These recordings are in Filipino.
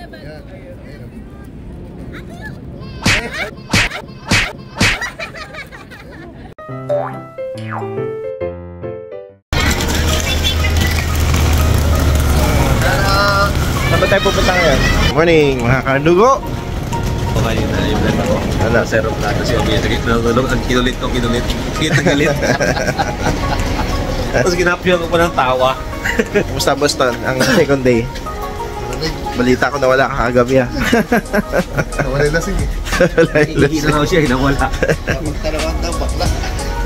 Yan. Saan ba tayo pupunta ngayon? Morning mga kardugo! Okay na, yung vlog ako. Ano? Sa aeroplano si Omia. Nagkiknulog, ang kinulit ko, kinulit. Kita-galit. Tapos ginapyo ko pa ng tawa. Kumusta Boston? Ang second day. Balita ko nawala ka kagabi ha. Nawala na sige. Iihi na siya, hinawala. Talagang daw bakla.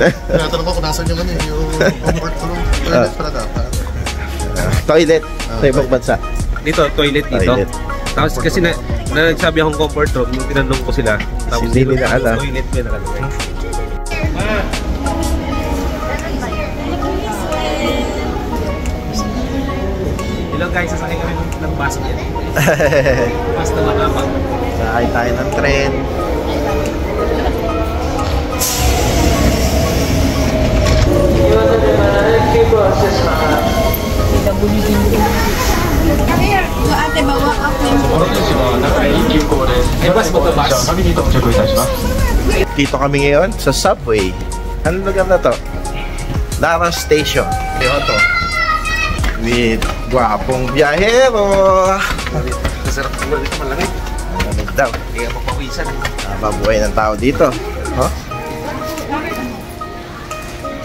Tinatanong ko kung nasan yung ano yung comfort room. Toilet pala dapat. Toilet sa ibang bansa. Dito, toilet dito. Toilet. Tapos kasi nagsabi akong comfort room, nung tinanong ko sila. Tapos hindi nila alam. Toilet ko yung nakalagay. Ilang guys, sasakay kami ng bus niya. Bus na makapag. Sakay tayo ng tren. Ate, bawa ako. Bus mo to bus? Dito kami ngayon sa subway. Anong lugar na to? Lara Station. Kyoto. With gwapong biyahero. Masarap ko dito malamig. Malamig daw. Kaya mapawisan. Mabuhay ng tao dito. Oh?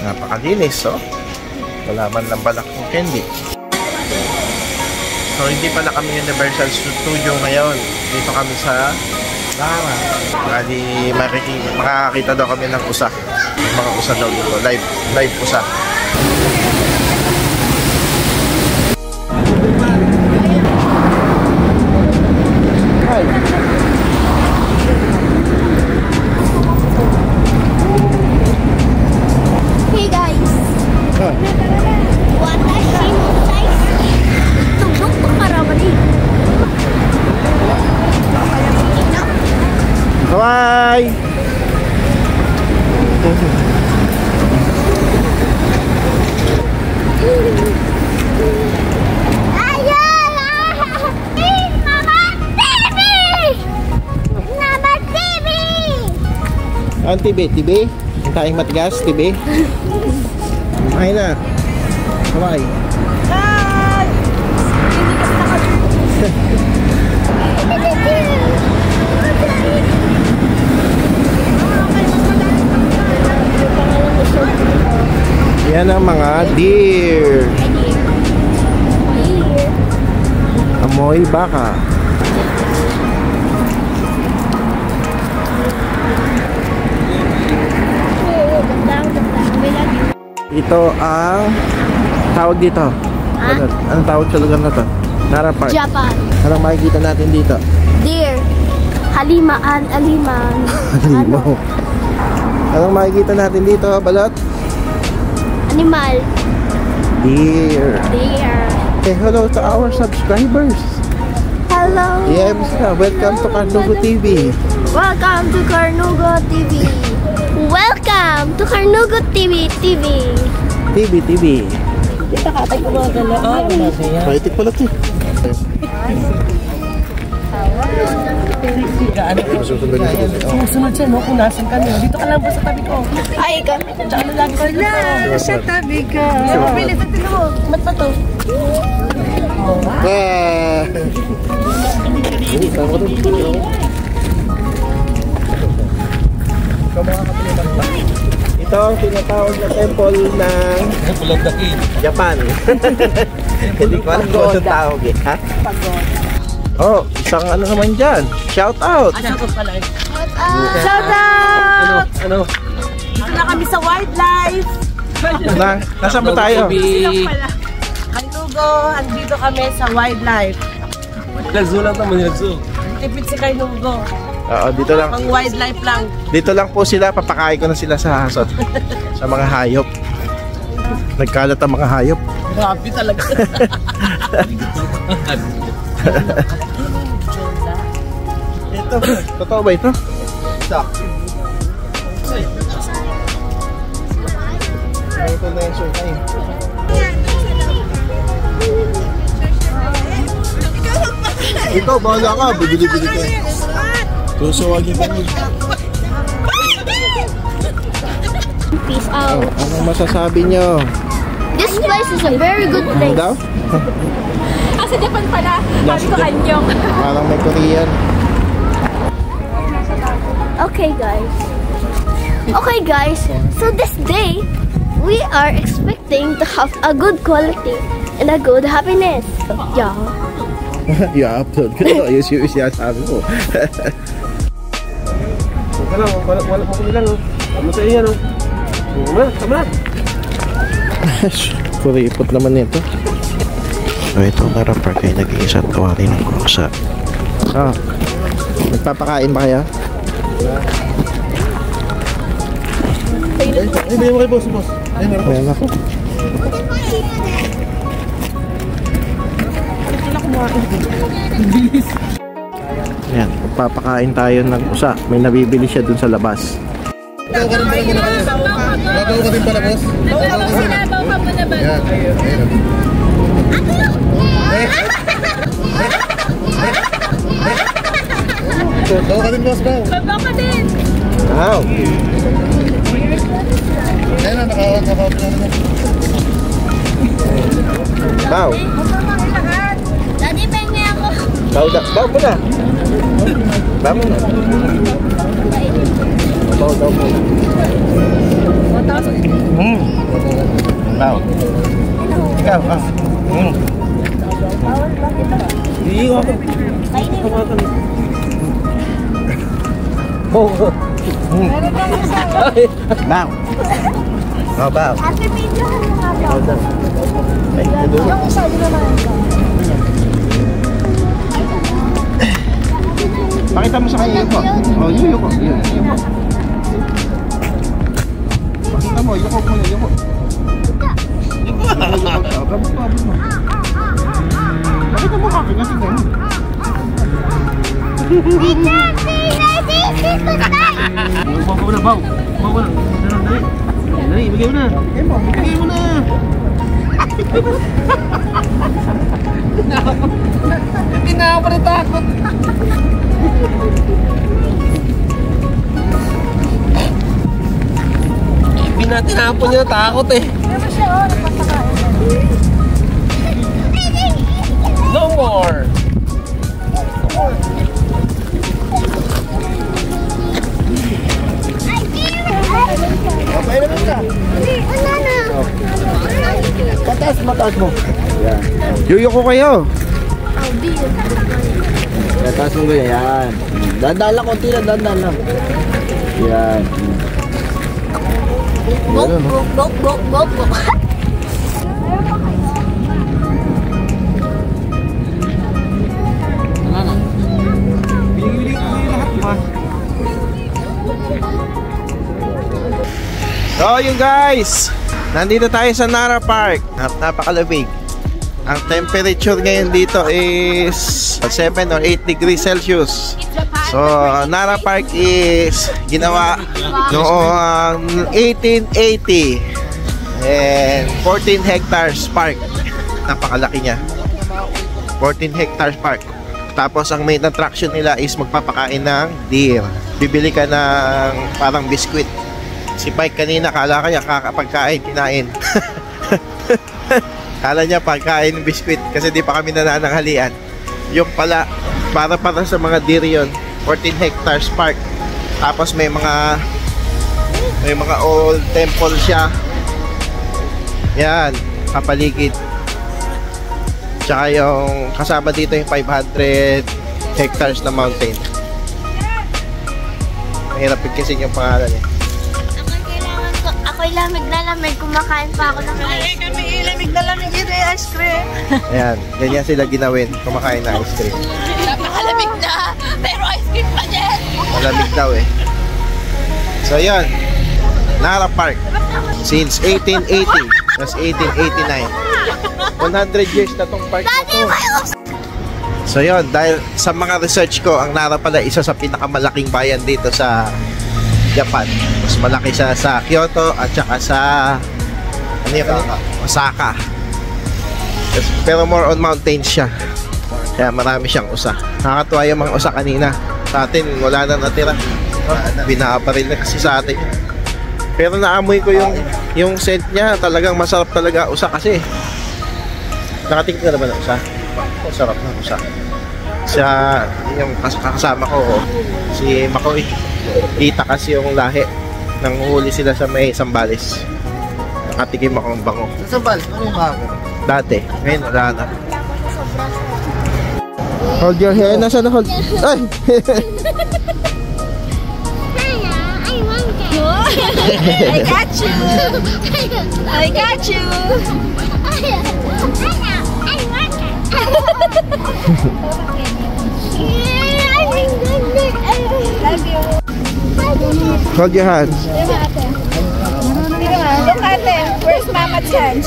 Napakalinis, oh. Wala man lang balak ng candy. So, hindi pala kami Universal Studio ngayon. Dito kami sa Lara. Bali, makakakita daw kami ng usa. Mga usa daw dito. Live usa. Hi. Hey guys, Huh. watashi no taisi. Tugtog to karamani. Bye! Ayun! Mama TV! Mama TV! Ang TV? TV? Ang taing matigas? TV? Ay na. Bye. Guys! Yan ang mga deer. Amoy baka. Ito ang tawag dito. Anong tawag sa lugar na to? Nara Park. Japan. Anong makikita natin dito? Deer. Halimaan, aliman. Halimaw. Anong makikita natin dito, Balot? Animal. Deer. Deer. Say hello to our subscribers. Hello. Yes, welcome to Karnugo TV. Welcome to Karnugo TV. Welcome to Karnugo TV. TV. Kita katay ko mga gala. Pwede pala ito. Sumusunod siya, no? Kung nasan kami. Dito ka lang po sa tabi ko. Ay, ikaw. Tsaka na lagi sa dito. Sa tabi ka. Bilis at tingnan mo. Mat pa to. Ito ang tinatawag na temple ng Japan. Hindi ko alam kung anong tawag eh. Ha? Oh, isang ano naman dyan. Shout out! Shout out! Ano? Dito na kami sa wildlife. Nasaan ba tayo? Karnugo, andito kami sa wildlife. Nagzo lang naman, nagzo. Tipid si Karnugo. Oo, dito lang. Pang wildlife lang. Dito lang po sila, papakain ko na sila sa hasot. Sa mga hayop. Nagkalat ang mga hayop. Grabe talaga. Ito, totoo ba ito? Ito na yung surkay. Ikaw, bahala ka. Bibili-bili ka. Tusuwagin ka niya. Peace out. Ano masasabi nyo? This place is a very good Ano place. daw? Sa Japan pala. Sabi ko Anyong. Parang may Korean. Okay guys, so this day we are expecting to have a good quality and a good happiness. Yeah. I-upload ko na. Ayos yung sabi ko. Wala mo kung ilan. Ano sa iyo, no? Tama na. Kuripot naman nito. So ito Nara Park ay nag-iisang kawali ng kursa. Nagpapakain ba kaya? Ay, bigyan mo kay boss. Ay, meron. Ayan ako. Ayan, magpapakain tayo ng kusa. May nabibili siya dun sa labas. Babaw ka rin pala muna kayo. Babaw ka rin pala, boss. Babaw ka muna ba? Yan. Babaw ka din, boss. Babaw ka din. Wow! Ayan na, nakawag na naman. Wow! Daddy, pengi ako. Baw mo na! Baw mo na! Baw daw mo na. Baw. Ikaw, Hindi ko ako. Baw. Oh, baw. Happy video ka mga Baw daw. Ay, ito. Yung isa, di naman. Pakita mo sa kanya yuko. Oh, yuko. Yuko. Pakita mo, yuko mo na, yuko. Pakita mo kaki kasi gano'n. Baw na. Dali, bigay mo na. Bigay mo na. Hindi na ako rin takot. Pinatinapon niya, takot eh. No more. Okay naman ka. Mataas mo. Yan. Yuyuko kayo. Mataas mo ganyan. Yan. Dandaan lang, konti lang. Dandaan lang. Yan. Bok. So yun guys, nandito tayo sa Nara Park. Napakalamig. Ang temperature ngayon dito is 7 or 8 degrees Celsius. So Nara Park is ginawa noong 1880 and 14 hectares park. Napakalaki niya. 14 hectares park. Tapos ang main attraction nila is magpapakain ng deer. Bibili ka ng parang biskwit. Si Mike kanina kala kaya kakapagkain, kinain. Kala niya pagkain ng biskwit kasi di pa kami nanananghalian. Yung pala, para sa mga deer yun. 14 hectares park. Tapos may mga old temple siya. Yan, kapaligid. Tsaka yung kasama dito yung 500 hectares na mountain. Mahirap pigkasin yung pangalan eh. Ako'y lamig na lamig, kumakain pa ako ng ice. Kami ilamig na lamig yun eh, ice cream. Ayan, ganyan sila ginawin, kumakain na ice cream. Napakalamig na, pero ice cream pa din. Malamig daw eh. So yun, Nara Park, since 1880, that's 1889. 100 years na tong park na to. So yun, dahil sa mga research ko, ang Nara pala isa sa pinakamalaking bayan dito sa Japan. Mas malaki siya sa Kyoto at saka sa Osaka. Pero more on mountains siya. Kaya marami siyang usa. Nakakatuwa yung mga usa kanina. Sa atin, wala na natira. Binabaril na kasi sa atin. Pero naamoy ko yung scent niya. Talagang masarap talaga usa kasi. Nakatingin ka na ba ng usa? Sarap na usa. Siya, yung kasama ko, si Makoy. Kita kasi yung lahi. Nanguhuli sila sa may Sambales. Nakatikim ako ng bango. Sa bal, ano yung hapon? Dati, ngayon wala na. Hold your hair. Nasa na hold? Ay! I want it. I got you. I got you. Hold your hands. Look at them. Where's Mama's hand?